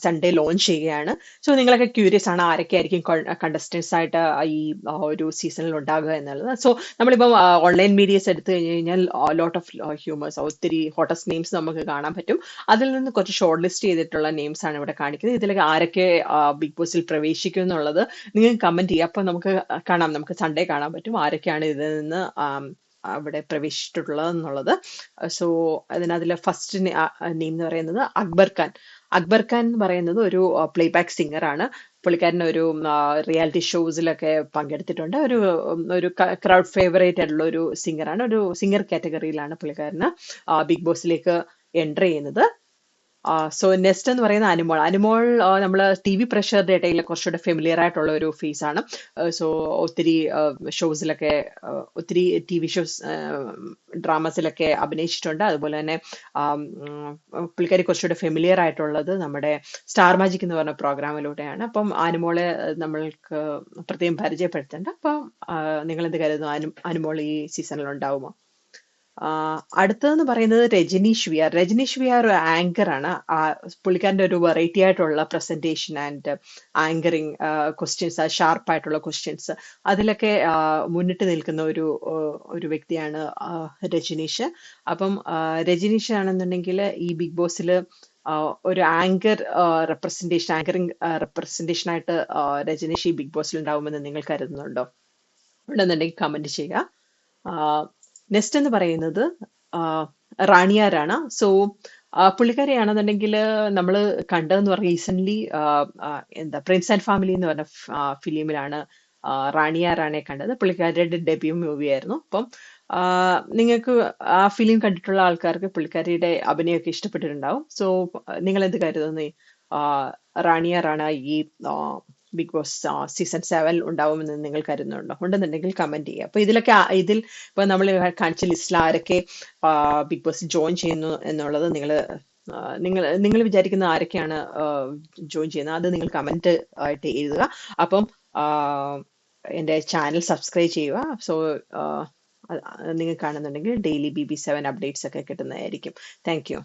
Sunday launch ചെയ്യുകയാണ്. So നിങ്ങളൊക്കെ curious ആണ് ആരൊക്കെ ആയിരിക്കും കണ്ടസ്റ്റൻസ് ആയിട്ട് ഈ ഒരു സീസണിൽ ഉണ്ടാകുക എന്നുള്ളത്. സോ നമ്മളിപ്പം ഓൺലൈൻ മീഡിയസ് എടുത്തു കഴിഞ്ഞ് കഴിഞ്ഞാൽ ലോട്ട് ഓഫ് ഹ്യൂമേഴ്സ്, ഒത്തിരി ഹോട്ടസ്റ്റ് നെയിംസ് നമുക്ക് കാണാൻ പറ്റും. അതിൽ നിന്ന് കുറച്ച് ഷോർട്ട് ലിസ്റ്റ് ചെയ്തിട്ടുള്ള നെയിംസ് ആണ് ഇവിടെ കാണിക്കുന്നത്. ഇതിലൊക്കെ ആരൊക്കെ ബിഗ് ബോസിൽ പ്രവേശിക്കും എന്നുള്ളത് നിങ്ങൾക്ക് കമന്റ് ചെയ്യാം. അപ്പൊ നമുക്ക് കാണാം, നമുക്ക് സൺഡേ കാണാൻ പറ്റും ആരൊക്കെയാണ് ഇതിൽ നിന്ന് അവിടെ പ്രവേശിച്ചിട്ടുള്ളത് എന്നുള്ളത്. സോ അതിലെ ഫസ്റ്റ് നെയിം എന്ന് പറയുന്നത് അക്ബർ ഖാൻ. അക്ബർ ഖാൻ എന്ന് പറയുന്നത് ഒരു പ്ലേബാക്ക് സിംഗർ ആണ്. പുള്ളിക്കാരൻ ഒരു റിയാലിറ്റി ഷോസിലൊക്കെ പങ്കെടുത്തിട്ടുണ്ട്. ഒരു ക്രൗഡ് ഫേവറേറ്റ് ആയിട്ടുള്ള ഒരു സിംഗറാണ്. ഒരു സിംഗർ കാറ്റഗറിയിലാണ് പുള്ളിക്കാരന് ബിഗ് ബോസിലേക്ക് എൻ്റർ ചെയ്യുന്നത്. സോ നെക്സ്റ്റ് എന്ന് പറയുന്ന അനുമോൾ. അനുമോൾ നമ്മൾ TV പ്രഷറുടെ ഇടയിൽ കുറച്ചുകൂടെ ഫെമിലിയർ ആയിട്ടുള്ള ഒരു ഫേസ് ആണ്. സോ ഒത്തിരി ഷോസിലൊക്കെ, ഒത്തിരി TV ഷോസ്, ഡ്രാമസിലൊക്കെ അഭിനയിച്ചിട്ടുണ്ട്. അതുപോലെ തന്നെ പുള്ളിക്കാരി കുറച്ചുകൂടെ ഫെമിലിയർ ആയിട്ടുള്ളത് നമ്മുടെ സ്റ്റാർ മാജിക് എന്ന് പറഞ്ഞ പ്രോഗ്രാമിലൂടെയാണ്. അപ്പം അനുമോളെ നമ്മൾക്ക് പ്രത്യേകം പരിചയപ്പെടുത്തേണ്ട. അപ്പം നിങ്ങൾ എന്ത് കരുതുന്നു, അനുമോൾ ഈ സീസണിൽ ഉണ്ടാവുമോ? അടുത്തതെന്ന് പറയുന്നത് രജനീഷ് വിയാർ. രജനീഷ് വിയാർ ഒരു ആങ്കർ ആണ്. പുള്ളിക്കാരൻ്റെ ഒരു വെറൈറ്റി ആയിട്ടുള്ള പ്രസന്റേഷൻ ആൻഡ് ആങ്കറിങ് ക്വസ്റ്റ്യൻസ്, ഷാർപ്പായിട്ടുള്ള ക്വസ്റ്റ്യൻസ്, അതിലൊക്കെ മുന്നിട്ട് നിൽക്കുന്ന ഒരു വ്യക്തിയാണ് രജനീഷ്. അപ്പം രജനീഷ് ആണെന്നുണ്ടെങ്കിൽ ഈ ബിഗ് ബോസിൽ ഒരു ആങ്കറിങ് റെപ്രസെന്റേഷൻ ആയിട്ട് രജനീഷ് ഈ ബിഗ് ബോസിൽ ഉണ്ടാവുമെന്ന് നിങ്ങൾ കരുതുന്നുണ്ടോ? ഉണ്ടെന്നുണ്ടെങ്കിൽ കമന്റ് ചെയ്യുക. നെക്സ്റ്റ് എന്ന് പറയുന്നത് റാണിയാരാണ്. സോ പുള്ളിക്കാരിയാണെന്നുണ്ടെങ്കിൽ നമ്മൾ കണ്ടതെന്ന് പറഞ്ഞാൽ റീസെന്റ് എന്താ പ്രിൻസ് ആൻഡ് ഫാമിലി എന്ന് പറഞ്ഞ ഫിലിമിലാണ് റാണിയെ കണ്ടത്. പുള്ളിക്കാരിയുടെ ഡെബ്യൂ മൂവി ആയിരുന്നു. അപ്പം നിങ്ങൾക്ക് ആ ഫിലിം കണ്ടിട്ടുള്ള ആൾക്കാർക്ക് പുള്ളിക്കാരിയുടെ അഭിനയമൊക്കെ ഇഷ്ടപ്പെട്ടിട്ടുണ്ടാവും. സോ നിങ്ങൾ എന്ത് കരുതുന്നു, റാണിയാറാണ് ഈ ബിഗ് ബോസ് സീസൺ 7 ഉണ്ടാവുമെന്ന് നിങ്ങൾ കരുതുന്നുണ്ടോ? ഉണ്ടെന്നുണ്ടെങ്കിൽ കമന്റ് ചെയ്യുക. അപ്പൊ ഇതിൽ ഇപ്പൊ നമ്മൾ കാണിച്ച ലിസ്റ്റിൽ ആരൊക്കെ ബിഗ് ബോസ് ജോയിൻ ചെയ്യുന്നു എന്നുള്ളത് നിങ്ങൾ വിചാരിക്കുന്ന ആരൊക്കെയാണ് ജോയിൻ ചെയ്യുന്നത്, അത് നിങ്ങൾ കമന്റ് ആയിട്ട് എഴുതുക. അപ്പം എൻ്റെ ചാനൽ സബ്സ്ക്രൈബ് ചെയ്യുക. സോ നിങ്ങൾ കാണുന്നുണ്ടെങ്കിൽ ഡെയിലി BB7 അപ്ഡേറ്റ്സ് ഒക്കെ കിട്ടുന്നതായിരിക്കും. Thank you.